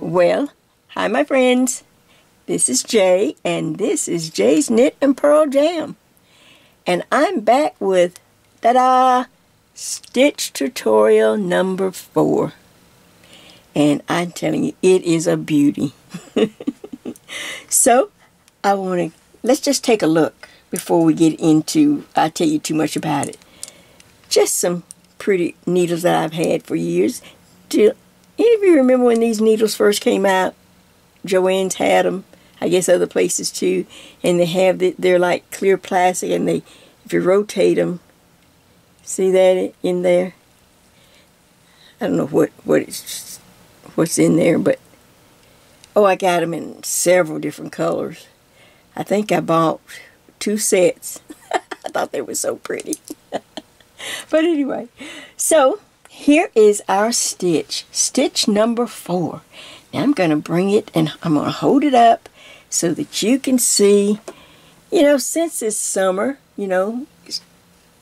Well, hi my friends. This is Jay, and this is Jay's Knit and Purl Jam. And I'm back with, ta-da, stitch tutorial number 4. And I'm telling you, it is a beauty. So, let's just take a look before we get into, I tell you too much about it. Just some pretty needles that I've had for years. Do any of you remember when these needles first came out? Joann's had them. I guess other places too. And they have, they're like clear plastic, and they, if you rotate them, see that in there? I don't know what's in there, but oh, I got them in several different colors. I think I bought 2 sets. I thought they were so pretty. But anyway, so here is our stitch. Stitch number 4. Now I'm going to bring it and I'm going to hold it up so that you can see, you know, since it's summer, you know,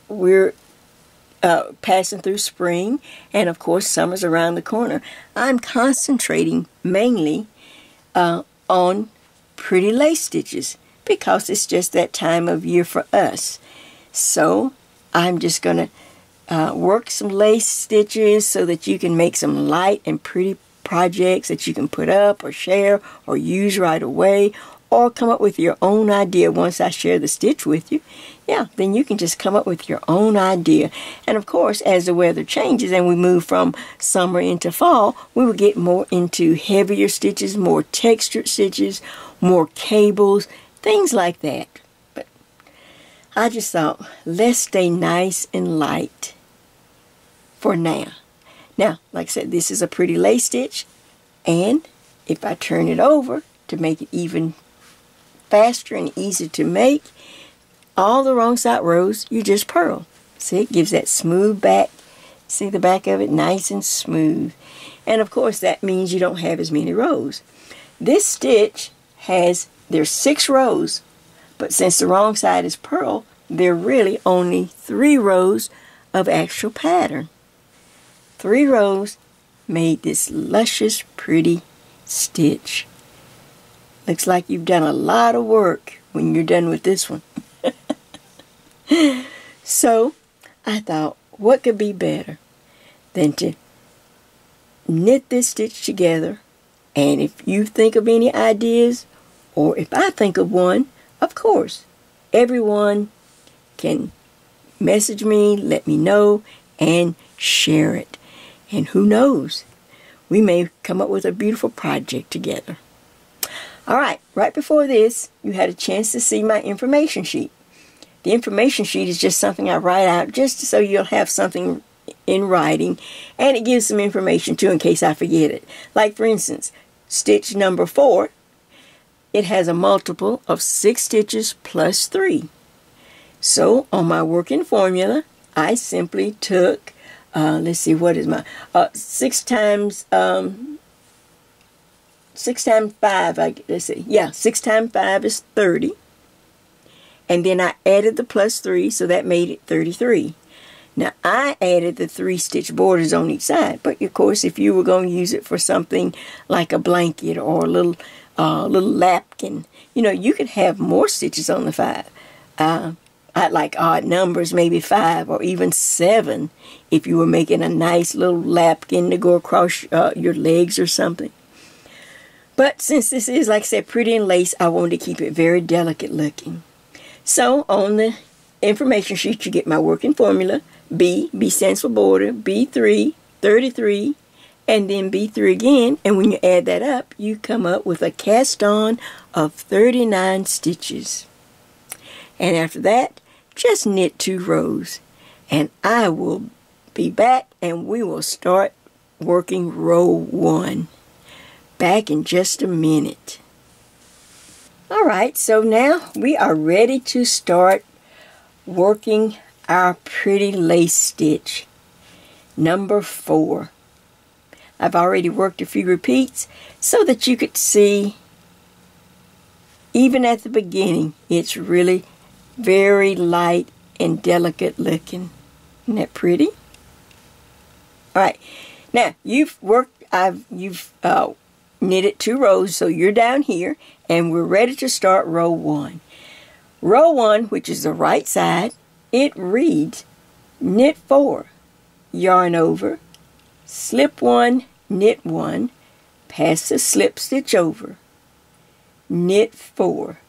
we're passing through spring, and of course summer's around the corner. I'm concentrating mainly on pretty lace stitches because it's just that time of year for us. So I'm just going to work some lace stitches so that you can make some light and pretty projects that you can put up or share or use right away, or come up with your own idea once I share the stitch with you. Yeah, then you can just come up with your own idea. And of course, as the weather changes and we move from summer into fall, we will get more into heavier stitches, more textured stitches, more cables, things like that. But I just thought, let's stay nice and light for now. Now, like I said, this is a pretty lace stitch, and if I turn it over to make it even faster and easier to make, all the wrong side rows, you just purl. See, it gives that smooth back. See the back of it? Nice and smooth. And of course, that means you don't have as many rows. This stitch there's 6 rows, but since the wrong side is purl, there are really only 3 rows of actual pattern. 3 rows made this luscious, pretty stitch. Looks like you've done a lot of work when you're done with this one. So, I thought, what could be better than to knit this stitch together, and if you think of any ideas, or if I think of one, of course, everyone can message me, let me know, and share it. And who knows, we may come up with a beautiful project together. Alright, right before this, you had a chance to see my information sheet. The information sheet is just something I write out just so you'll have something in writing, and it gives some information too in case I forget it. Like for instance, stitch number 4, it has a multiple of 6 stitches plus 3. So on my working formula, I simply took, let's see, what is my, 6 times 5, let's see, yeah, 6 times 5 is 30. And then I added the plus 3, so that made it 33. Now, I added the 3 stitch borders on each side, but of course, if you were going to use it for something like a blanket or a little lapkin, you know, you could have more stitches on the 5. I'd like odd numbers, maybe 5 or even 7, if you were making a nice little lapkin to go across your legs or something. But since this is, like I said, pretty and lace, I wanted to keep it very delicate looking. So on the information sheet, you get my working formula. B stands for border, B3, 33, and then B3 again. And when you add that up, you come up with a cast on of 39 stitches. And after that, just knit 2 rows. And I will be back and we will start working row 1. Back in just a minute. Alright, so now we are ready to start working our pretty lace stitch. Number 4. I've already worked a few repeats so that you could see, even at the beginning, it's really very light and delicate looking. Isn't that pretty? Alright, now you've knitted 2 rows, so you're down here, and we're ready to start row 1. Row 1, which is the right side, it reads knit 4, yarn over, slip 1, knit 1, pass the slip stitch over, knit 4,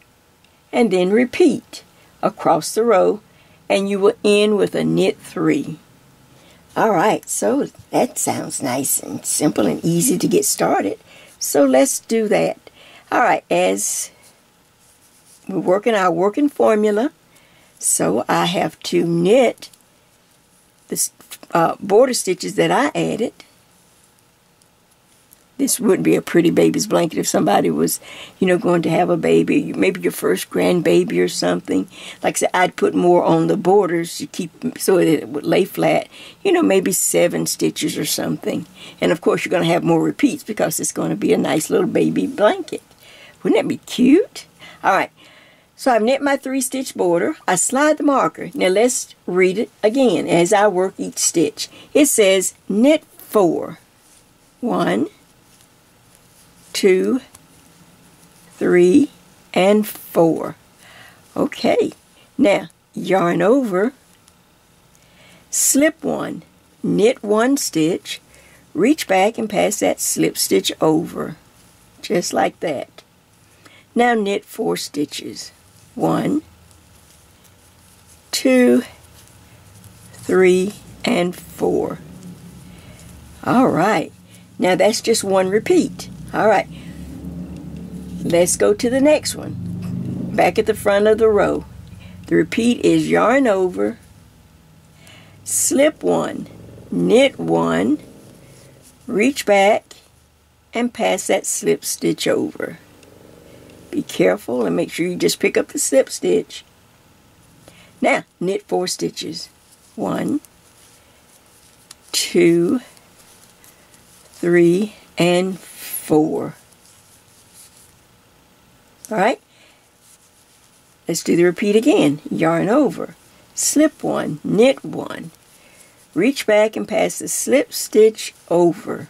and then repeat across the row, and you will end with a knit 3. Alright, so that sounds nice and simple and easy to get started. So let's do that. Alright, as we're working our working formula, so I have to knit the border stitches that I added. This would be a pretty baby's blanket if somebody was, going to have a baby, maybe your first grandbaby or something. Like I said, I'd put more on the borders to keep so that it would lay flat, maybe 7 stitches or something. And of course, you're going to have more repeats because it's going to be a nice little baby blanket. Wouldn't that be cute? All right, so I've knit my 3-stitch border. I slide the marker. Now let's read it again as I work each stitch. It says knit 4. 1, 2, 3, and 4. Okay, now yarn over, slip 1, knit 1 stitch, reach back and pass that slip stitch over, just like that. Now knit 4 stitches. 1, 2, 3, and 4. All right, now that's just 1 repeat. All right, let's go to the next one. Back at the front of the row, the repeat is yarn over, slip 1, knit 1, reach back, and pass that slip stitch over. Be careful and make sure you just pick up the slip stitch. Now, knit 4 stitches. 1, 2, 3, and 4. All right, let's do the repeat again. Yarn over, slip 1, knit 1, reach back and pass the slip stitch over,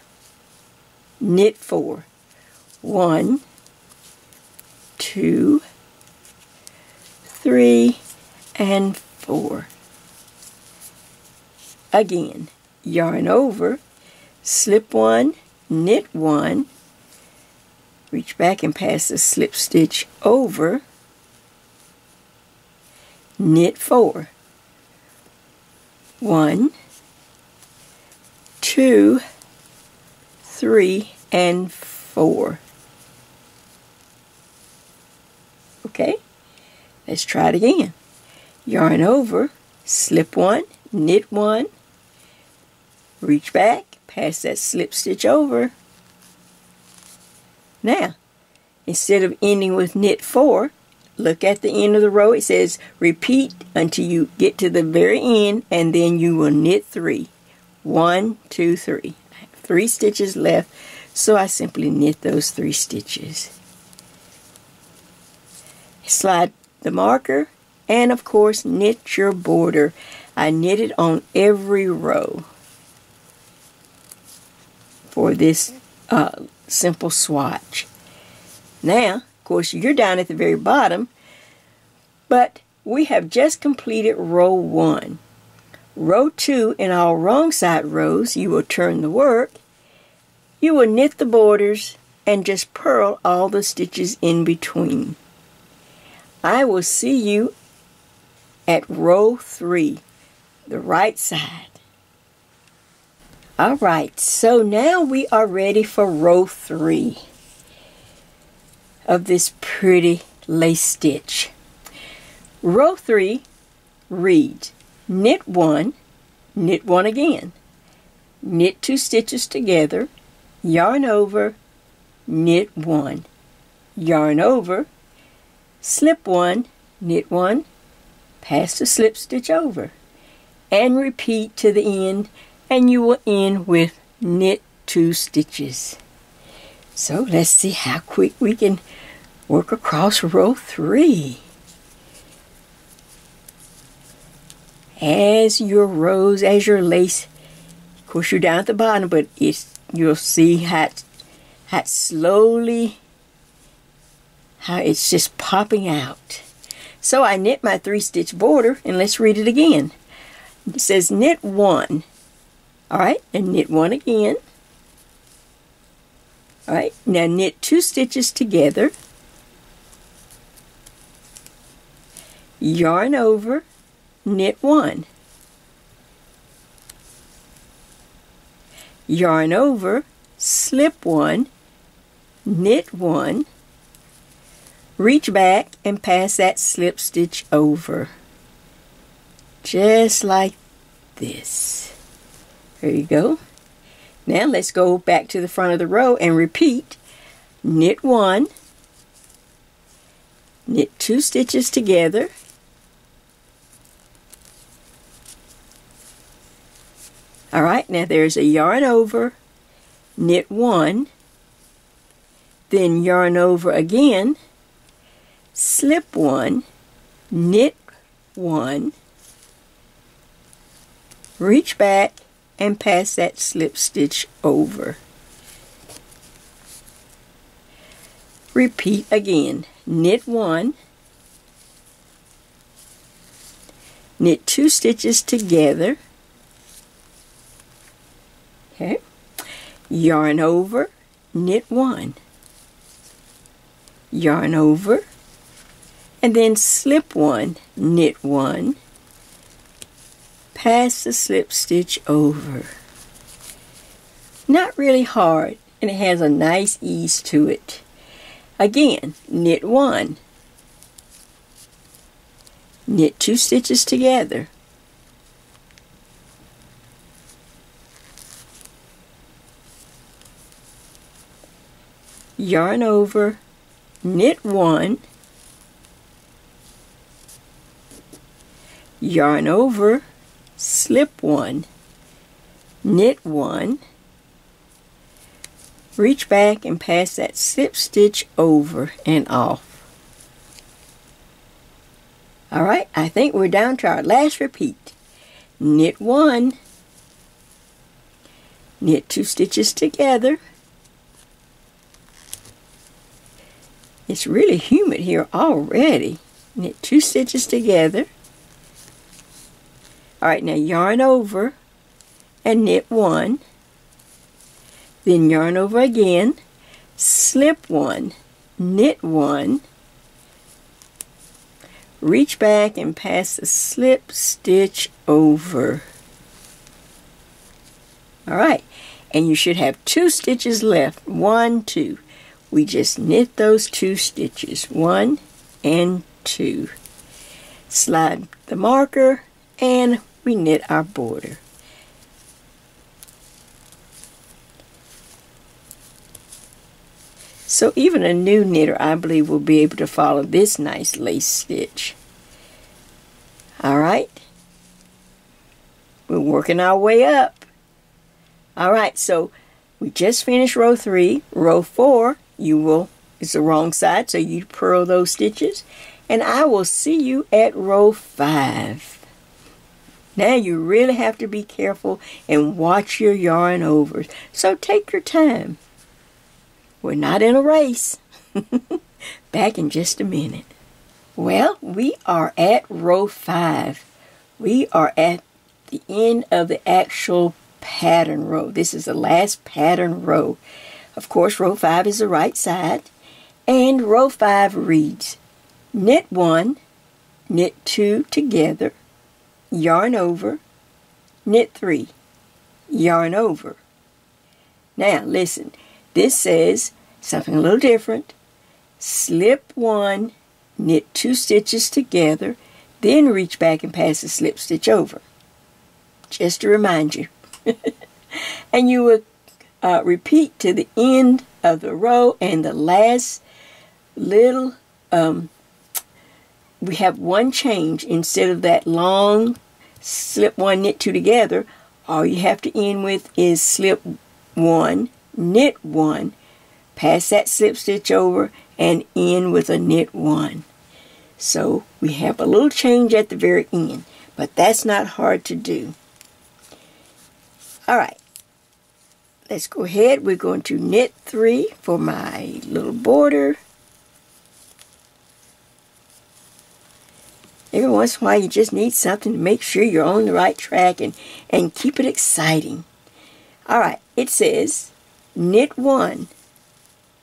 knit 4. 1, 2, 3, and 4. Again, yarn over, slip 1, knit 1, reach back and pass the slip stitch over, knit 4. 1, 2, 3, and 4. Okay, let's try it again. Yarn over, slip 1, knit 1, reach back, pass that slip stitch over. Now, instead of ending with knit 4, look at the end of the row. It says repeat until you get to the very end, and then you will knit 3. 1, 2, 3. I have 3 stitches left, so I simply knit those 3 stitches. Slide the marker, and of course knit your border. I knitted on every row for this simple swatch. Now, of course, you're down at the very bottom, but we have just completed row 1. Row 2, in all wrong side rows, you will turn the work, you will knit the borders, and just purl all the stitches in between. I will see you at row 3, the right side. All right, so now we are ready for row 3 of this pretty lace stitch. Row 3 reads knit 1, knit 1 again, knit 2 stitches together, yarn over, knit 1, yarn over, slip 1, knit 1, pass the slip stitch over, and repeat to the end, and you will end with knit 2 stitches. So let's see how quick we can work across row 3. As your rows, as your lace, of course you're down at the bottom, but you'll see how how slowly, how it's just popping out. So I knit my 3-stitch border, and let's read it again. It says knit 1. All right, and knit 1 again. All right, now knit 2 stitches together. Yarn over, knit 1. Yarn over, slip 1, knit 1. Reach back and pass that slip stitch over. Just like this. There you go. Now let's go back to the front of the row and repeat. Knit 1, knit 2 stitches together, alright, now there's a yarn over, knit 1, then yarn over again, slip 1, knit 1, reach back and pass that slip stitch over. Repeat again. Knit 1, knit 2 stitches together, okay, yarn over, knit 1, yarn over, and then slip 1, knit 1, pass the slip stitch over. Not really hard, and it has a nice ease to it. Again, knit 1, knit 2 stitches together, yarn over, knit 1, yarn over, slip 1, knit 1, reach back and pass that slip stitch over and off. Alright, I think we're down to our last repeat. Knit 1, knit 2 stitches together. It's really humid here already. Knit 2 stitches together. Alright, now yarn over and knit 1. Then yarn over again, slip 1, knit 1, reach back and pass the slip stitch over. Alright, and you should have 2 stitches left. 1, 2. We just knit those 2 stitches. 1 and 2. Slide the marker and we knit our border. So even a new knitter, I believe, will be able to follow this nice lace stitch. Alright. We're working our way up. Alright, so we just finished row 3. Row 4, it's the wrong side, so you purl those stitches. And I will see you at row 5. Now you really have to be careful and watch your yarn over. So take your time. We're not in a race. Back in just a minute. Well, we are at row 5. We are at the end of the actual pattern row. This is the last pattern row. Of course, row 5 is the right side. And row 5 reads, knit 1, knit 2 together, yarn over, knit 3, yarn over. Now, listen. This says something a little different. Slip 1, knit 2 stitches together, then reach back and pass the slip stitch over. Just to remind you. And you will repeat to the end of the row, and the last little, we have one change. Instead of that long slip 1, knit 2 together, all you have to end with is slip 1, knit 1, pass that slip stitch over, and end with a knit 1. So we have a little change at the very end, but that's not hard to do. Alright, let's go ahead. We're going to knit 3 for my little border. Every once in a while you just need something to make sure you're on the right track and keep it exciting. Alright, it says knit 1,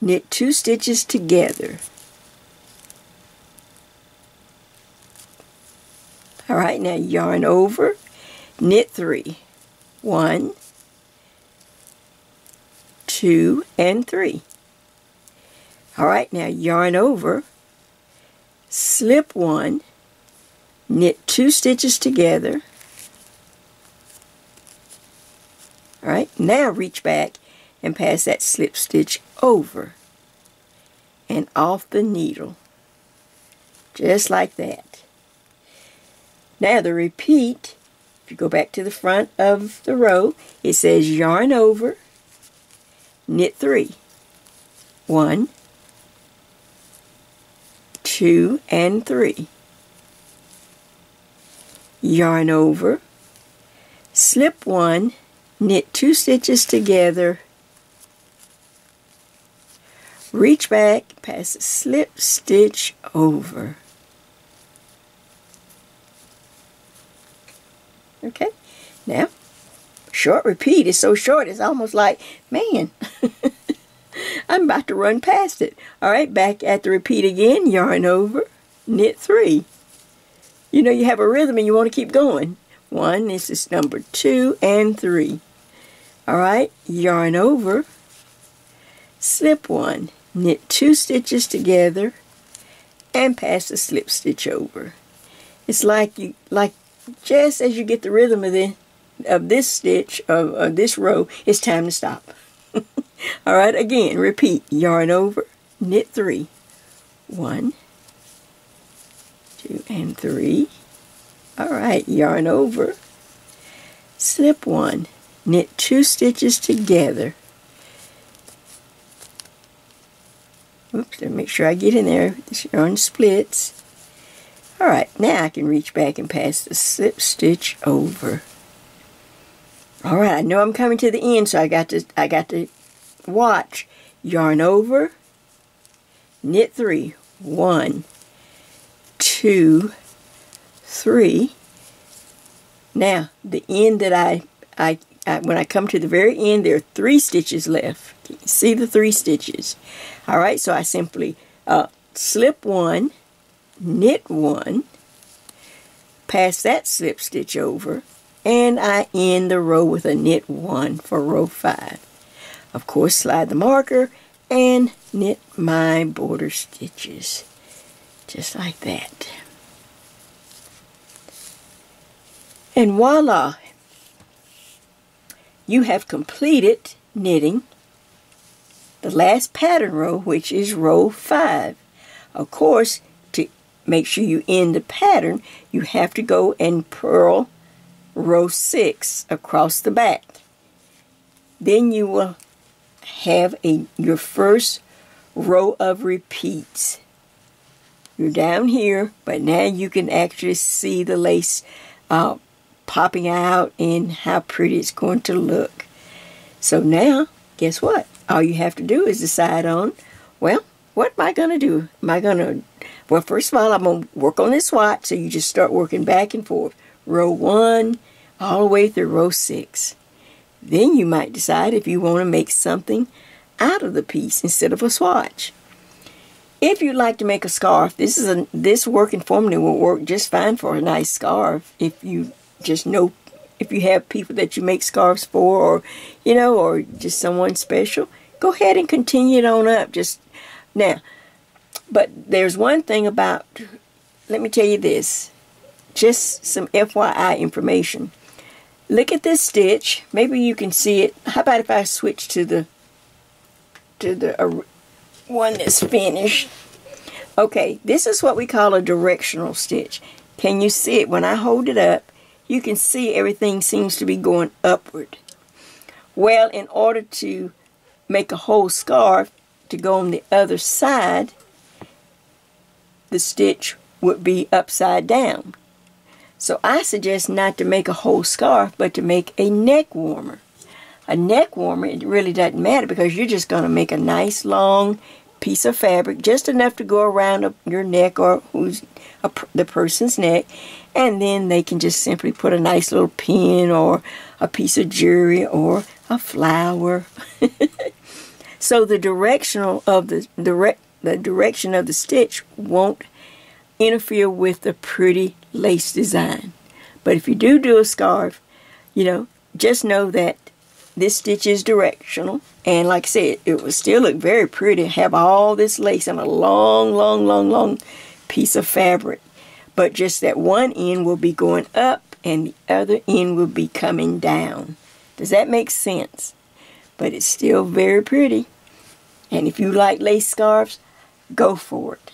knit 2 stitches together. Alright, now yarn over, knit 3. 1, 2, and 3. Alright, now yarn over, slip 1, knit 2 stitches together. Alright, now reach back and pass that slip stitch over and off the needle. Just like that. Now the repeat, if you go back to the front of the row, it says yarn over, knit 3. 1, 2, and 3. Yarn over, slip 1, knit 2 stitches together, reach back, pass a slip stitch over. Okay, now short repeat is so short it's almost like, man, I'm about to run past it. Alright, back at the repeat again, yarn over, knit 3. You know you have a rhythm and you want to keep going. 1, this is number 2 and 3. Alright, yarn over, slip 1, knit 2 stitches together, and pass the slip stitch over. It's like just as you get the rhythm of this stitch, of this row, it's time to stop. Alright, again, repeat, yarn over, knit 3. 1, 2, and 3. Alright, yarn over, slip 1, knit 2 stitches together. Oops, let me make sure I get in there. This yarn splits. Alright, now I can reach back and pass the slip stitch over. Alright, I know I'm coming to the end, so I got to watch. Yarn over, knit 3. 1, 2, 3. Now, the end that when I come to the very end, there are 3 stitches left. Can you see the 3 stitches? Alright, so I simply slip 1, knit 1, pass that slip stitch over, and I end the row with a knit 1 for row 5. Of course, slide the marker and knit my border stitches. Just like that. And voila! You have completed knitting the last pattern row, which is row 5. Of course, to make sure you end the pattern, you have to go and purl row 6 across the back. Then you will have your first row of repeats. You're down here, but now you can actually see the lace popping out and how pretty it's going to look. So now, guess what? All you have to do is decide on, well, what am I going to do? Well, first of all, I'm going to work on this swatch, so you just start working back and forth. Row 1, all the way through row 6. Then you might decide if you want to make something out of the piece instead of a swatch. If you'd like to make a scarf, this working formula will work just fine for a nice scarf. If you just know, if you have people that you make scarves for, or or just someone special, go ahead and continue it on up. Just now, but there's one thing about. Let me tell you this. Just some FYI information. Look at this stitch. Maybe you can see it. How about if I switch to the one that's finished? Okay, this is what we call a directional stitch. Can you see it? When I hold it up, you can see everything seems to be going upward. Well, in order to make a whole scarf to go on the other side, the stitch would be upside down. So I suggest not to make a whole scarf, but to make a neck warmer. a neck warmer, it really doesn't matter because you're just going to make a nice long piece of fabric, just enough to go around your neck or the person's neck, and then they can just simply put a nice little pin or a piece of jewelry or a flower. So the direction of the stitch won't interfere with the pretty lace design. But if you do a scarf, you know, just know that this stitch is directional. And like I said, it will still look very pretty. Have all this lace on a long piece of fabric. But just that one end will be going up and the other end will be coming down. Does that make sense? But it's still very pretty. And if you like lace scarves, go for it.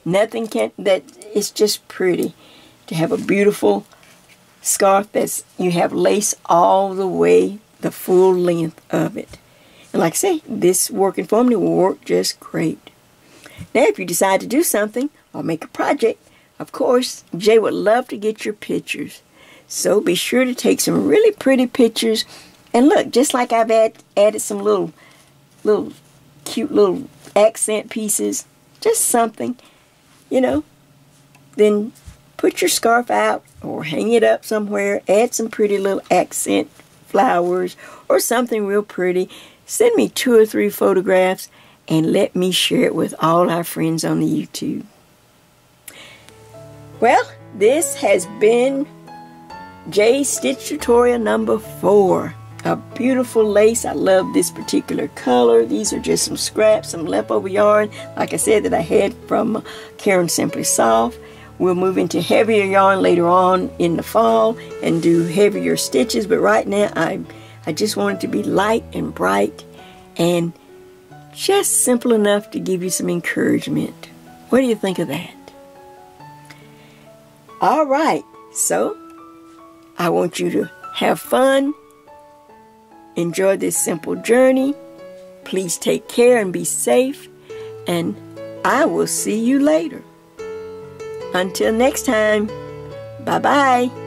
Nothing it's just pretty to have a beautiful scarf you have lace all the way, the full length of it. And like I say, this working formula will work just great. Now, if you decide to do something or make a project, of course, Jay would love to get your pictures. So be sure to take some really pretty pictures. And look, just like I've added some little cute little accent pieces, just something, you know, then put your scarf out or hang it up somewhere, add some pretty little accent flowers or something real pretty. Send me 2 or 3 photographs and let me share it with all our friends on the YouTube. Well, this has been Jay's Stitch Tutorial number 4. A beautiful lace. I love this particular color. These are just some scraps, some leftover yarn, like I said, that I had from Karen Simply Soft. We'll move into heavier yarn later on in the fall and do heavier stitches, but right now I just want it to be light and bright and just simple enough to give you some encouragement. What do you think of that? All right, so I want you to have fun. Enjoy this simple journey. Please take care and be safe. And I will see you later. Until next time, bye-bye.